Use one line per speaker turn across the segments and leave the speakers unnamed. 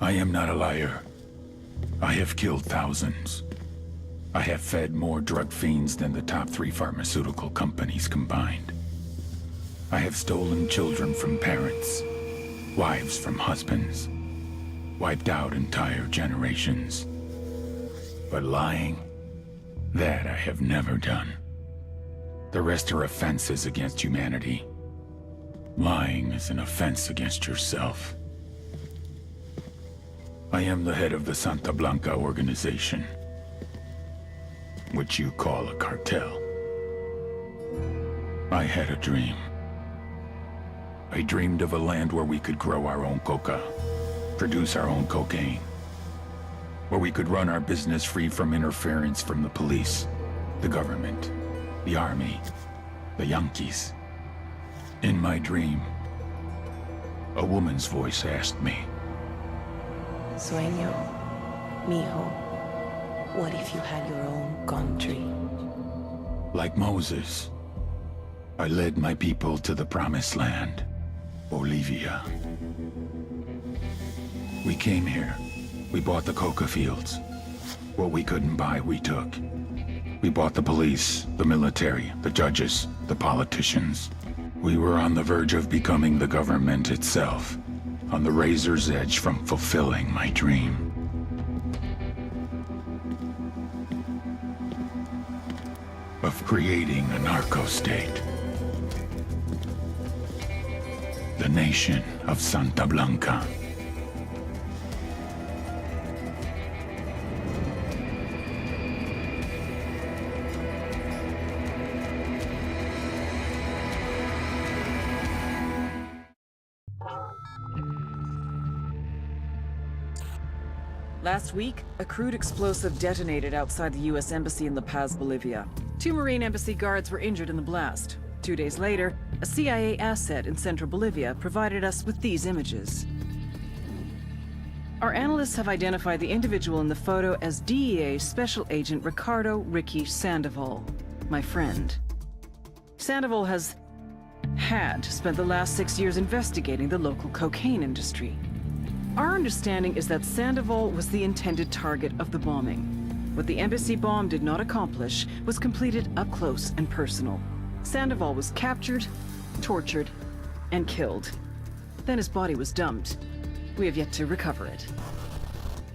I am not a liar. I have killed thousands. I have fed more drug fiends than the top 3 pharmaceutical companies combined. I have stolen children from parents, wives from husbands, wiped out entire generations. But lying, that I have never done. The rest are offenses against humanity. Lying is an offense against yourself. I am the head of the Santa Blanca organization, which you call a cartel. I had a dream. I dreamed of a land where we could grow our own coca, produce our own cocaine, where we could run our business free from interference from the police, the government, the army, the Yankees. In my dream, a woman's voice asked me,
Sueño, mijo, what if you had your own country?
like Moses, I led my people to the promised land, Bolivia. We came here. We bought the coca fields. What we couldn't buy, we took. We bought the police, the military, the judges, the politicians. We were on the verge of becoming the government itself, on the razor's edge from fulfilling my dream. Of creating a narco-state. The nation of Santa Blanca.
Last week, a crude explosive detonated outside the U.S. Embassy in La Paz, Bolivia. 2 Marine Embassy guards were injured in the blast. 2 days later, a CIA asset in central Bolivia provided us with these images. Our analysts have identified the individual in the photo as DEA Special Agent Ricardo Ricky Sandoval, my friend. Sandoval had spent the last 6 years investigating the local cocaine industry. Our understanding is that Sandoval was the intended target of the bombing. What the embassy bomb did not accomplish was completed up close and personal. Sandoval was captured, tortured, and killed. Then his body was dumped. We have yet to recover it.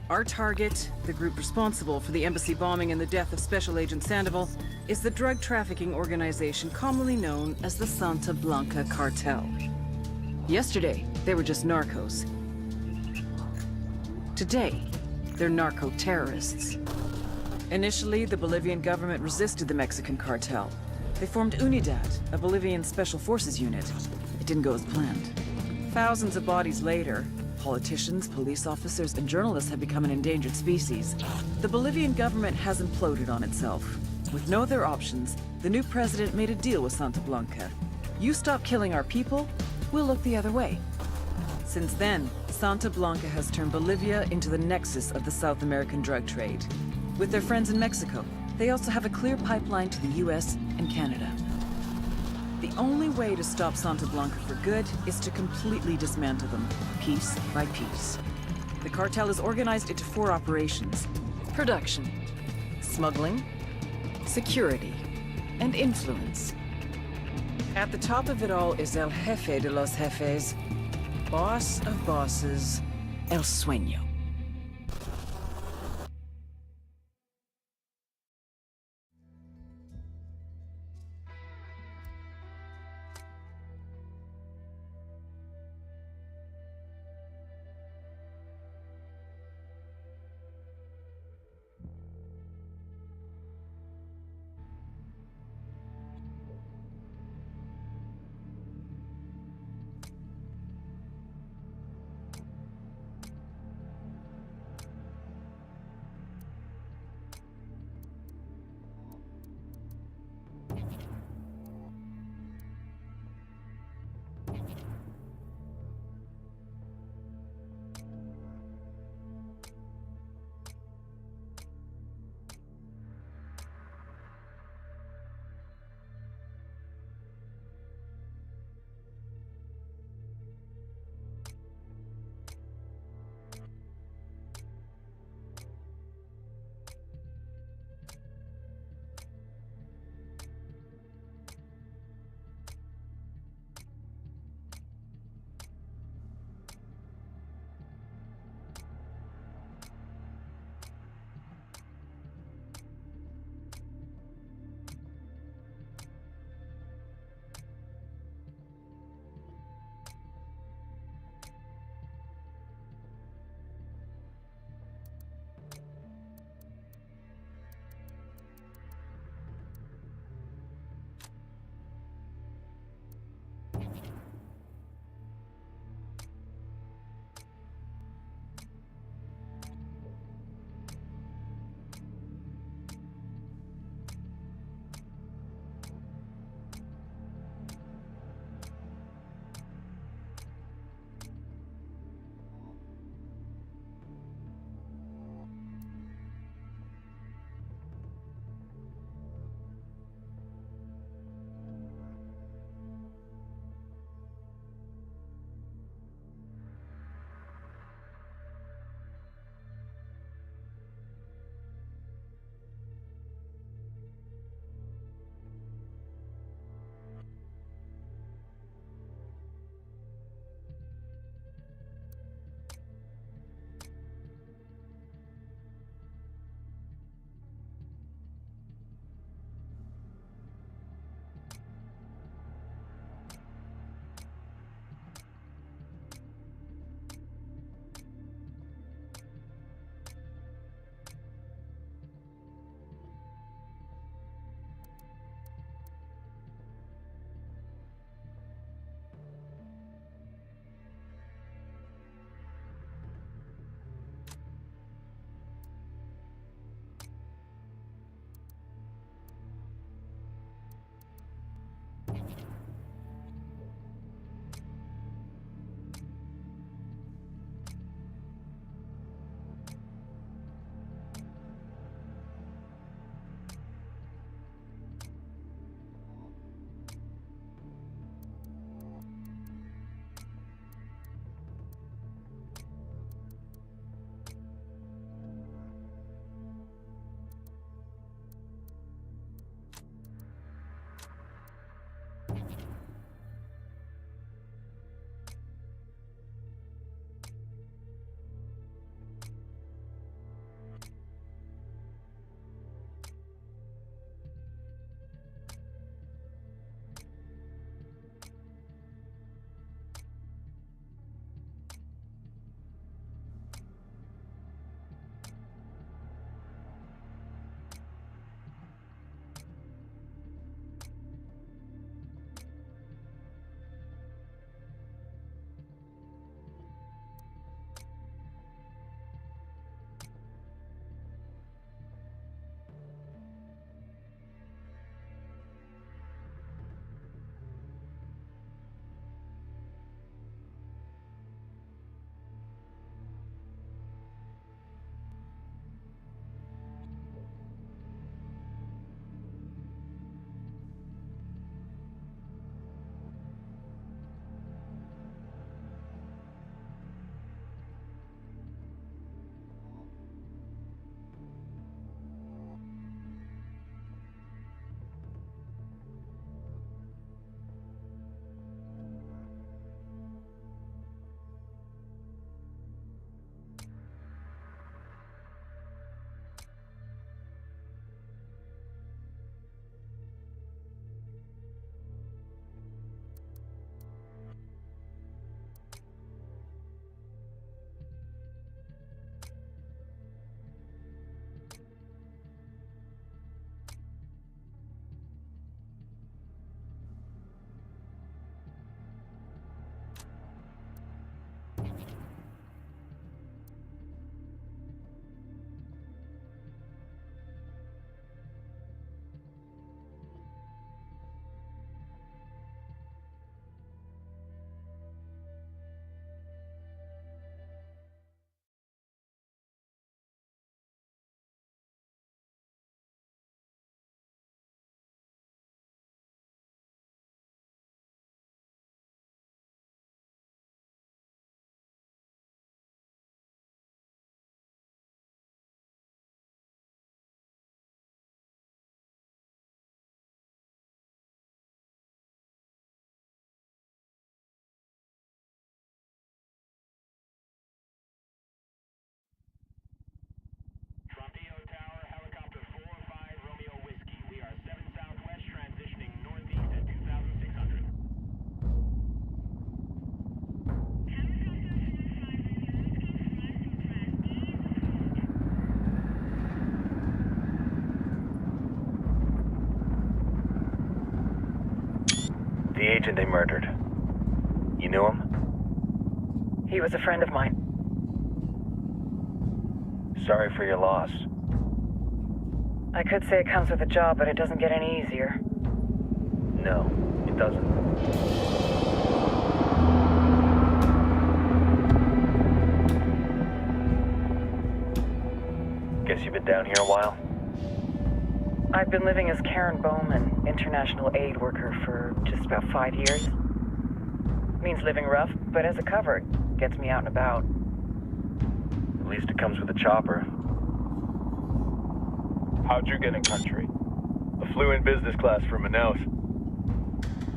Our target, the group responsible for the embassy bombing and the death of Special Agent Sandoval, is the drug trafficking organization commonly known as the Santa Blanca Cartel. Yesterday, they were just narcos. Today, they're narco-terrorists. Initially, the Bolivian government resisted the Mexican cartel. They formed UNIDAD, a Bolivian special forces unit. It didn't go as planned. Thousands of bodies later, politicians, police officers, and journalists have become an endangered species. The Bolivian government has imploded on itself. With no other options, the new president made a deal with Santa Blanca. You stop killing our people, we'll look the other way. Since then, Santa Blanca has turned Bolivia into the nexus of the South American drug trade. With their friends in Mexico, they also have a clear pipeline to the US and Canada. The only way to stop Santa Blanca for good is to completely dismantle them, piece by piece. The cartel is organized into 4 operations: production, smuggling, security, and influence. At the top of it all is El Jefe de los Jefes, boss of bosses, El Sueño.
agent they murdered. You knew him?
He was a friend of mine.
Sorry for your loss.
I could say it comes with a job, but it doesn't get any easier.
No, it doesn't. Guess you've been down here a while?
I've been living as Karen Bowman, international aid worker, for just about 5 years. Means living rough, but as a cover, it gets me out and about.
At least it comes with a chopper.
How'd you get in country? I flew in business class from Manaus.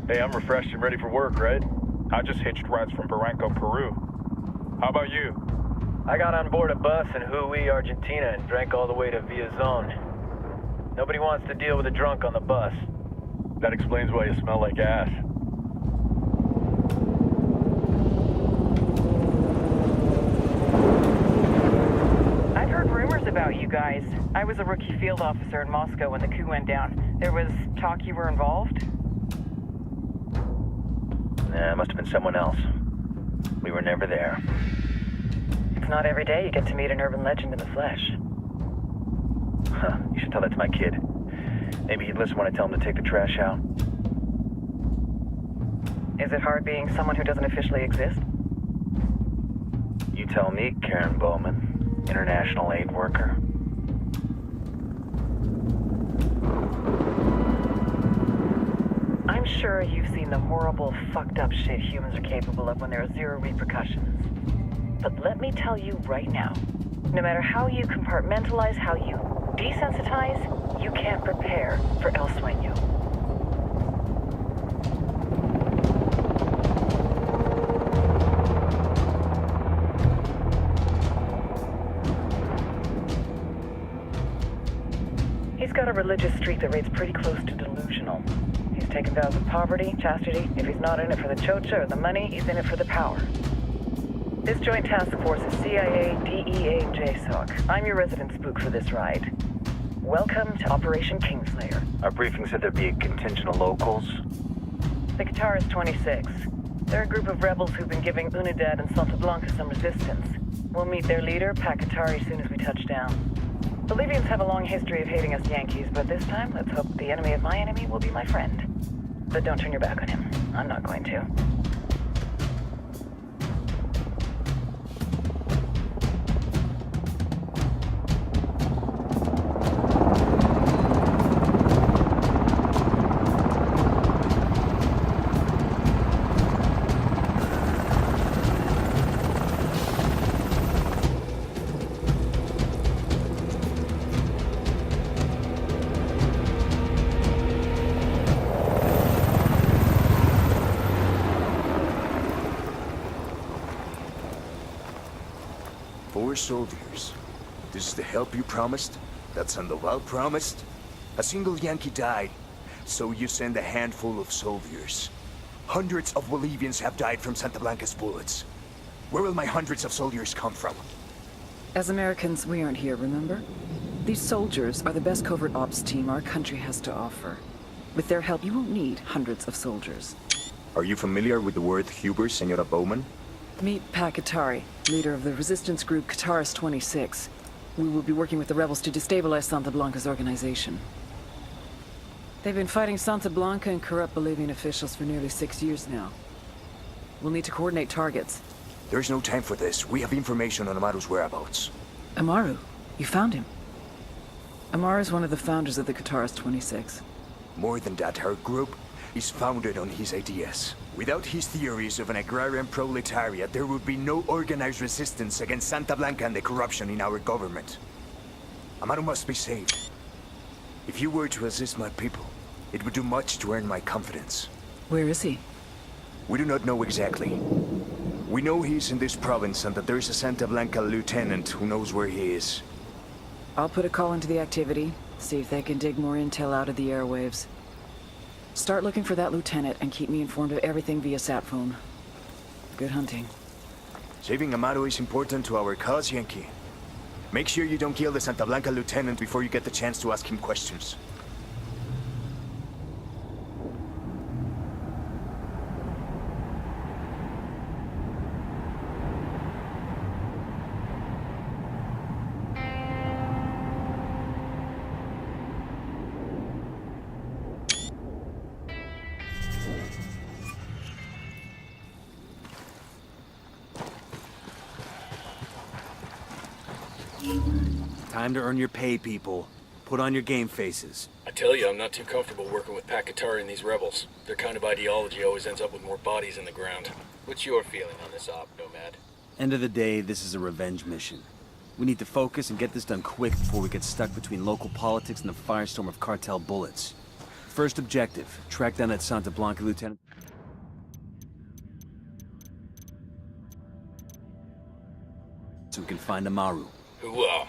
Hey, I'm refreshed and ready for work, right? I just hitched rides from Barranco, Peru. How about you?
I got on board a bus in Hui, Argentina, and drank all the way to Villazon. Nobody wants to deal with a drunk on the bus.
That explains why you smell like ass.
I've heard rumors about you guys. I was a rookie field officer in Moscow when the coup went down. There was talk you were involved?
Nah, it must have been someone else. We were never there.
It's not every day you get to meet an urban legend in the flesh.
Huh, you should tell that to my kid. Maybe he'd listen when I tell him to take the trash out.
Is it hard being someone who doesn't officially exist?
You tell me, Karen Bowman, international aid worker.
I'm sure you've seen the horrible, fucked up shit humans are capable of when there are zero repercussions. But let me tell you right now, no matter how you compartmentalize, how you desensitize, you can't prepare for El Sueño. He's got a religious streak that rates pretty close to delusional. He's taken vows of poverty, chastity. If he's not in it for the chocha or the money, he's in it for the power. This joint task force is CIA, DEA, and JSOC. I'm your resident spook for this ride. Welcome to Operation Kingslayer.
Our briefing said there'd be a contingent of locals.
The Guitarist 26. They're a group of rebels who've been giving Unidad and Santa Blanca some resistance. We'll meet their leader, Pakatari, as soon as we touch down. Bolivians have a long history of hating us Yankees, but this time, let's hope the enemy of my enemy will be my friend. But don't turn your back on him. I'm not going to.
Soldiers. This is the help you promised? That Sandoval promised? A single Yankee died, so you send a handful of soldiers. Hundreds of Bolivians have died from Santa Blanca's bullets. Where will my hundreds of soldiers come from?
As Americans, we aren't here, remember? These soldiers are the best covert ops team our country has to offer. With their help, you won't need hundreds of soldiers.
Are you familiar with the word Huber, Senora Bowman?
Meet Pakatari, leader of the resistance group Guitarist 26. We will be working with the rebels to destabilize Santa Blanca's organization. They've been fighting Santa Blanca and corrupt Bolivian officials for nearly 6 years now. We'll need to coordinate targets.
There's no time for this. We have information on Amaru's whereabouts.
Amaru? You found him? Amaru is one of the founders of the Guitarist 26.
More than that, her group is founded on his ideas. Without his theories of an agrarian proletariat, there would be no organized resistance against Santa Blanca and the corruption in our government. Amaru must be saved. If you were to assist my people, it would do much to earn my confidence.
Where is he?
We do not know exactly. We know he's in this province and that there's a Santa Blanca lieutenant who knows where he is.
I'll put a call into the activity, see if they can dig more intel out of the airwaves. Start looking for that lieutenant and keep me informed of everything via sat phone. Good hunting.
Saving Amaru is important to our cause, Yankee. Make sure you don't kill the Santa Blanca lieutenant before you get the chance to ask him questions. Time to earn your pay, people. Put on your game faces.
I tell you, I'm not too comfortable working with Pakatari and these rebels. Their kind of ideology always ends up with more bodies in the ground.
What's your feeling on this op, Nomad?
End of the day, this is a revenge mission. We need to focus and get this done quick before we get stuck between local politics and the firestorm of cartel bullets. First objective, track down that Santa Blanca lieutenant. So we can find Amaru.
Hooah!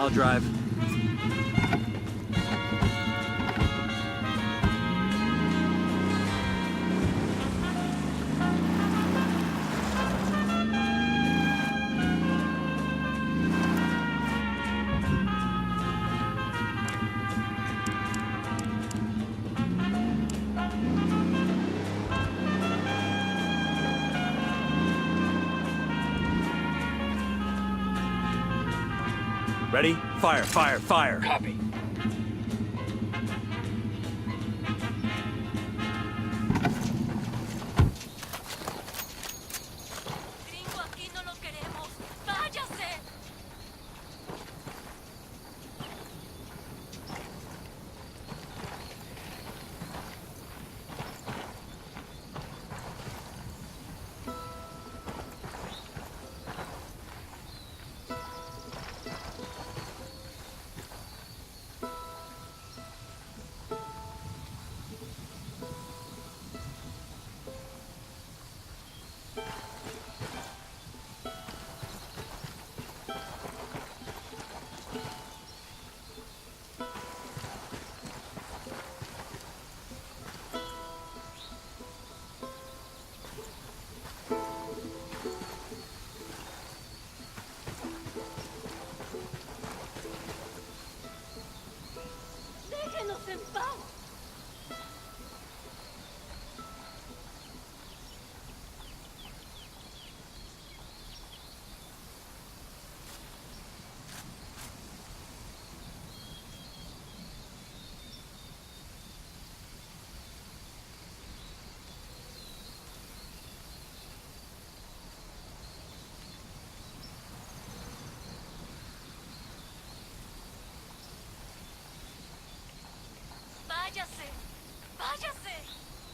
I'll drive. Ready? Fire, fire, fire.
Copy.
Gringo, aquí no lo queremos. ¡Váyase! ¡Déjenos en paz! ¡Váyase! ¡Váyase!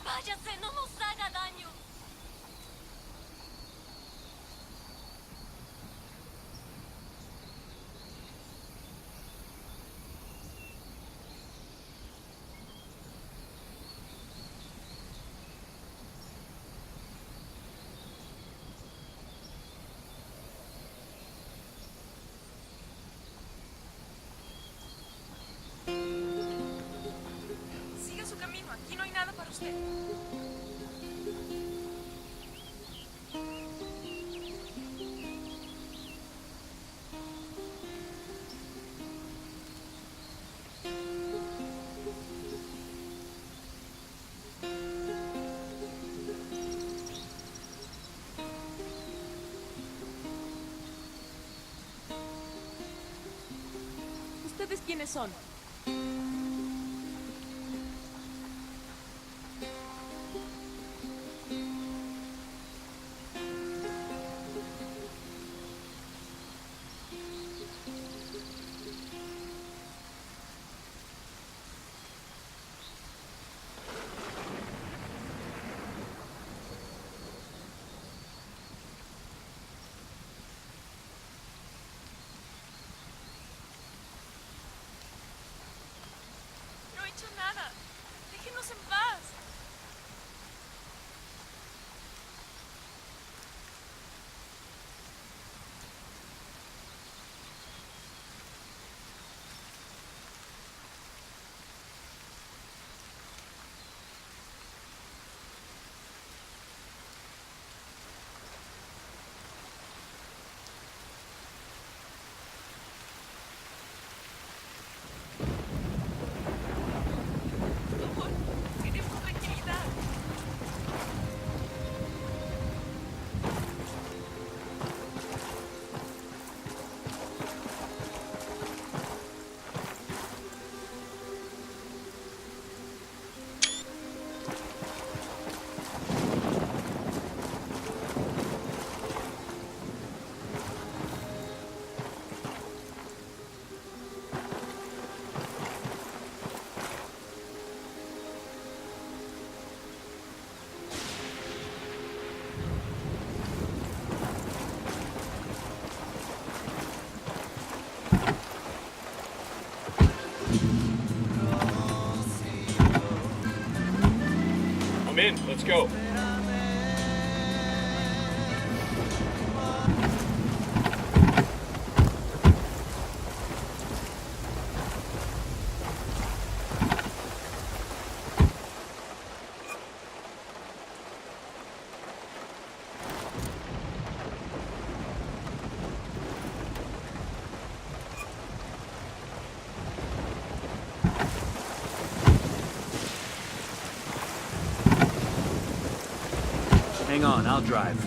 ¡Váyase! ¡No nos haga daño! Siga su camino. Aquí no hay nada para usted. ¿Ustedes quiénes son? No he hecho nada. Déjenos en paz. Por favor, queremos tranquilidad.
I'm in. Let's go.
Hang on, I'll drive.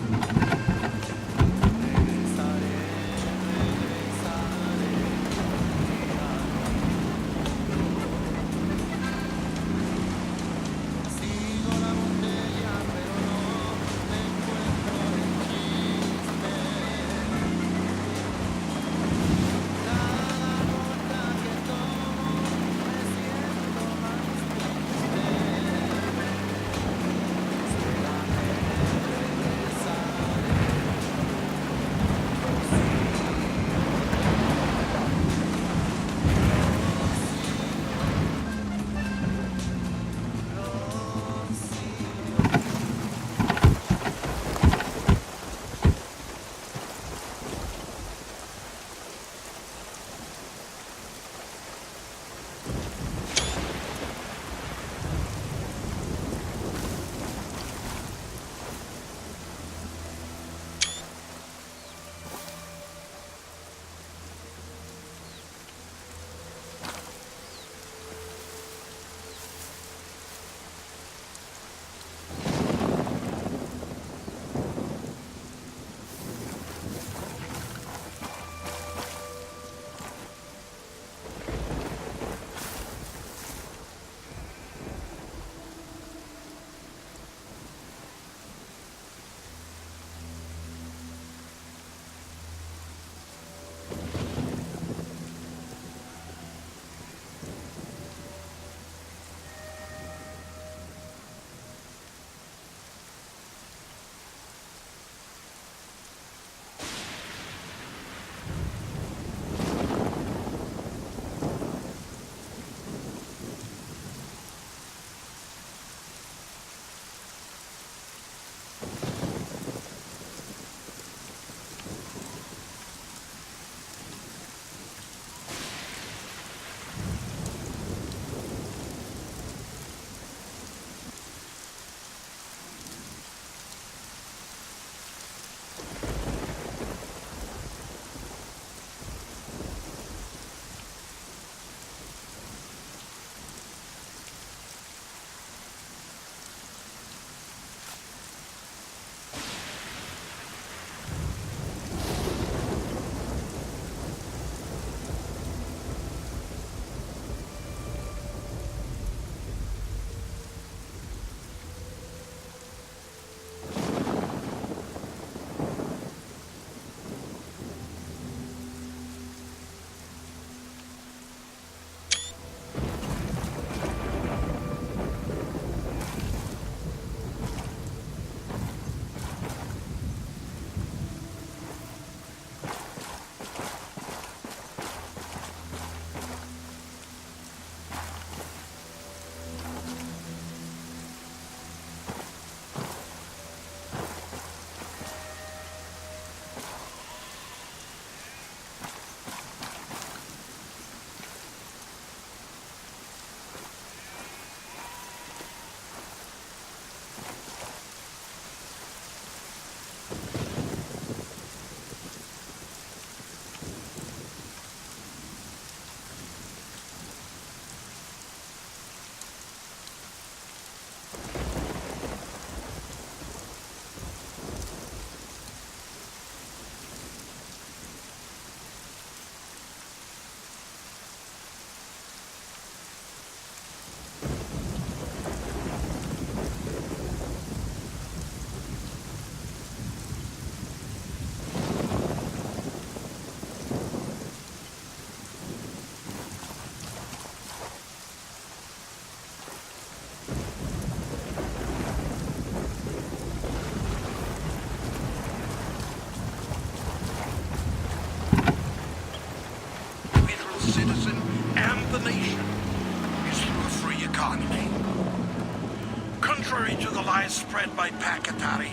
Contrary to the lies spread by Pakatari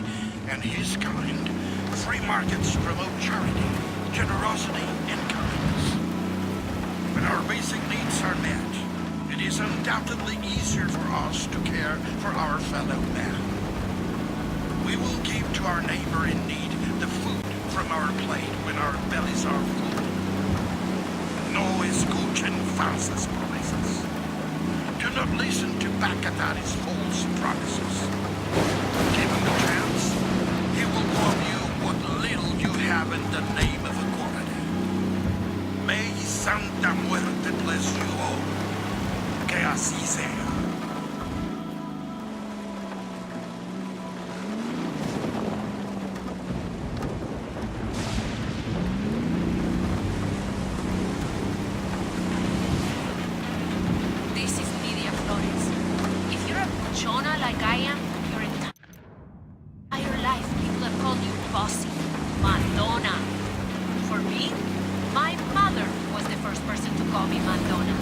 and his kind, free markets promote charity, generosity, and kindness. When our basic needs are met, it is undoubtedly easier for us to care for our fellow man. We will give to our neighbor in need the food from our plate when our bellies are full. No escuchen falsas promesas. Do not listen to Pakatari's false promises. Given the chance, Santa Muerte bless you all. Que así sea.
This is Lydia Flores. If you're a buchona like I am, your entire life people have called you bossy, Madonna. For me, my mother was the first person to call me Madonna.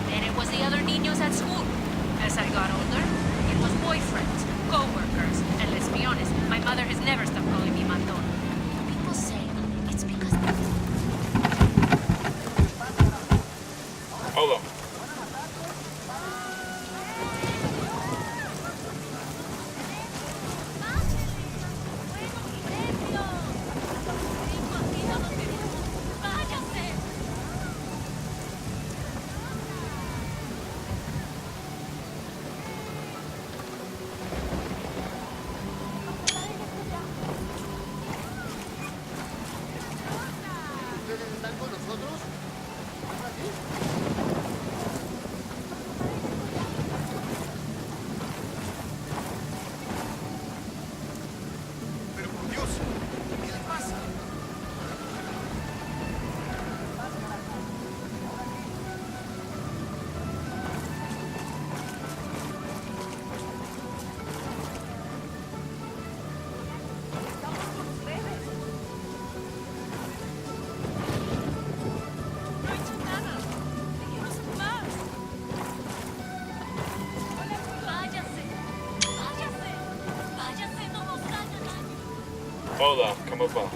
Then it was the other niños at school. As I got older, it was boyfriends, co-workers, and let's be honest, my mother has never stopped calling me Madonna. People say it's because...
Hold on. Hold on, come up on.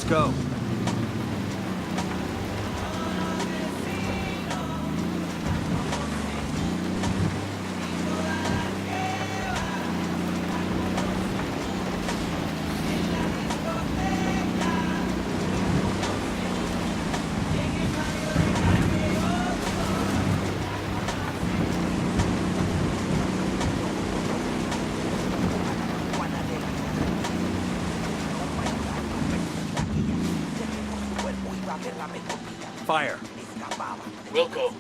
Go. Fire.
Wilco.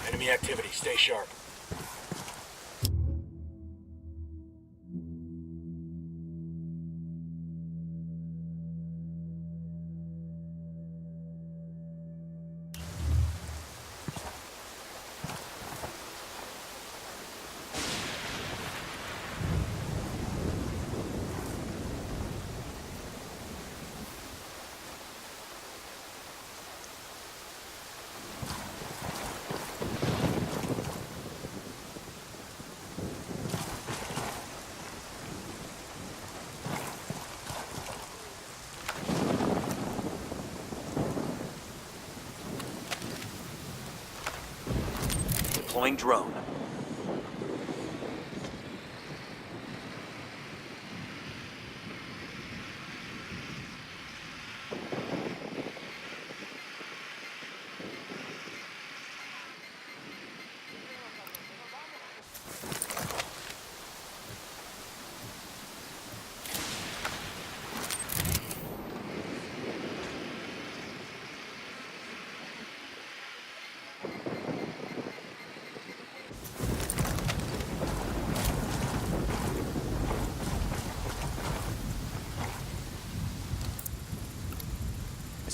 Enemy activity. Stay sharp.
Deploying drone.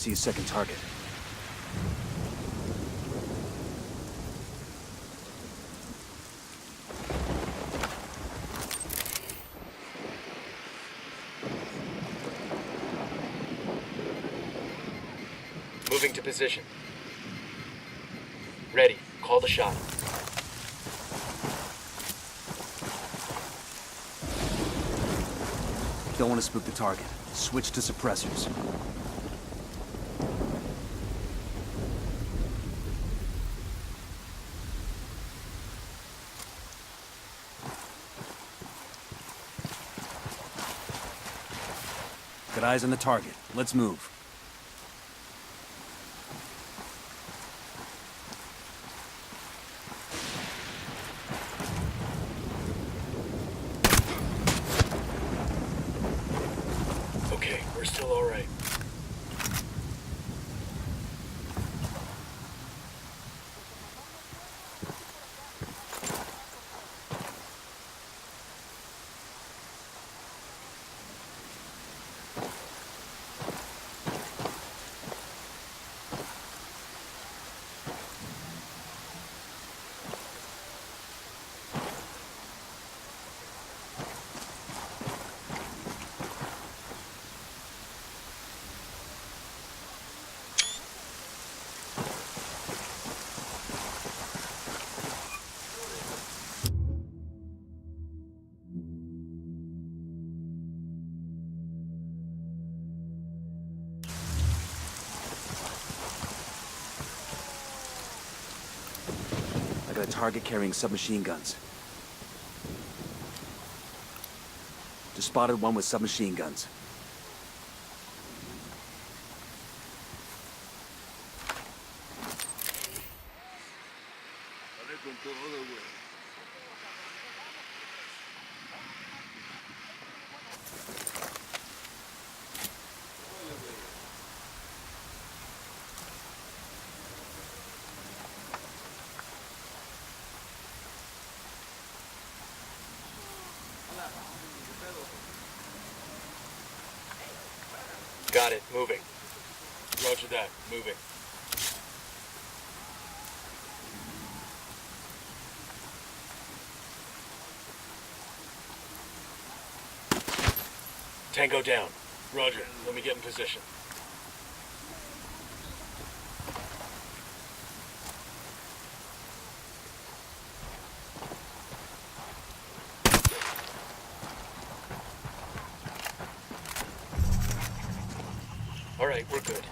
see a second target.
Moving to position. Ready. Call the shot.
Don't want to spook the target. Switch to suppressors. Got eyes on the target. Let's move.
Okay, we're still all right.
I got a target carrying submachine guns. Just spotted one with submachine guns.
Got it. Moving. Roger that. Moving. Tango down. Roger. Let me get in position. All right, we're good.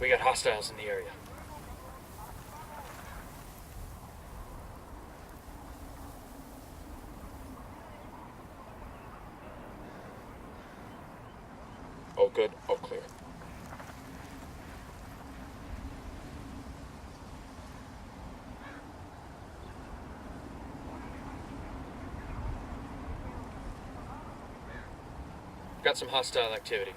We got hostiles in the area. All good, all clear. Got some hostile activity.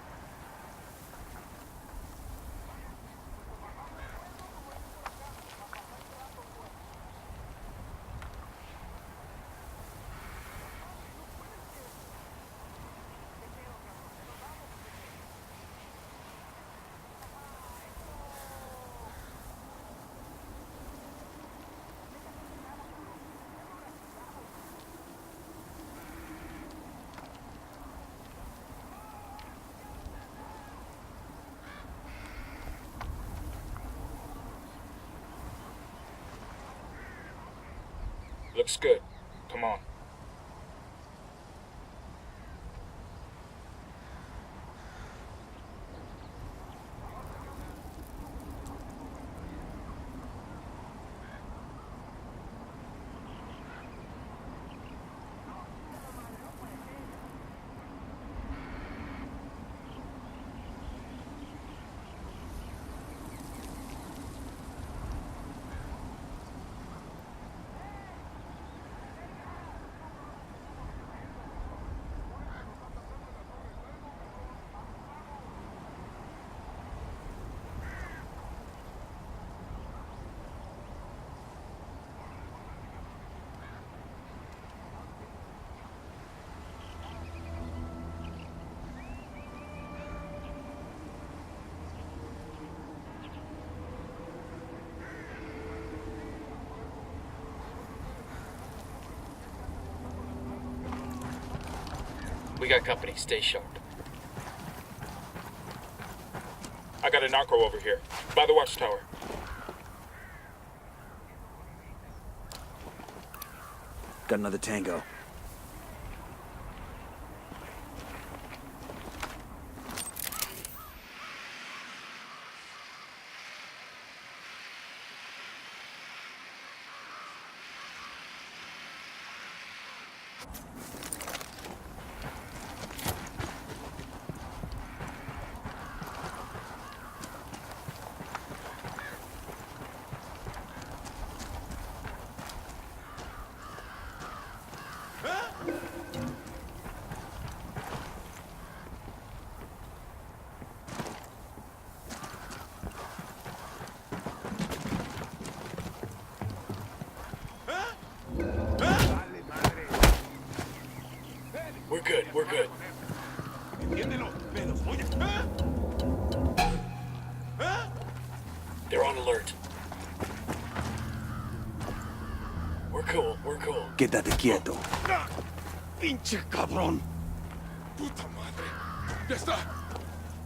Looks good. Come on.
We got company. Stay sharp.
I got a narco over here, by the watchtower.
Got another tango.
We're good. We're good. They're on alert. We're cool. We're cool.
Quédate quieto.
Pinche cabrón. Puta madre. Ya está.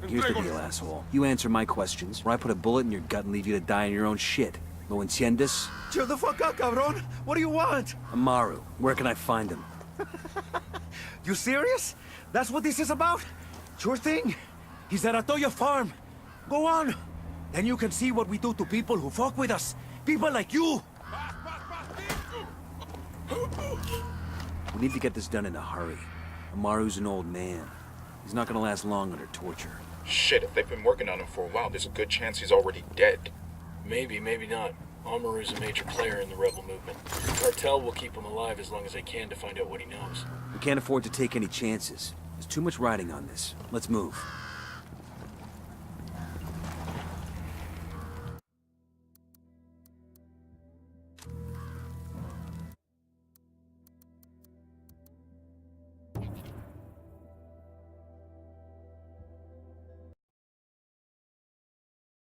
Here's the deal, asshole. You answer my questions, or I put a bullet in your gut and leave you to die in your own shit. ¿Lo entiendes?
Chill the fuck out, cabrón. What do you want?
Amaru, where can I find him?
You serious? That's what this is about? Sure thing. He's at Atoya Farm. Go on. Then you can see what we do to people who fuck with us. People like you.
We need to get this done in a hurry. Amaru's an old man. He's not gonna last long under torture.
Shit, if they've been working on him for a while, there's a good chance he's already dead.
Maybe, maybe not. Amaru's a major player in the rebel movement. The cartel will keep him alive as long as they can to find out what he knows.
We can't afford to take any chances. There's too much riding on this. Let's move.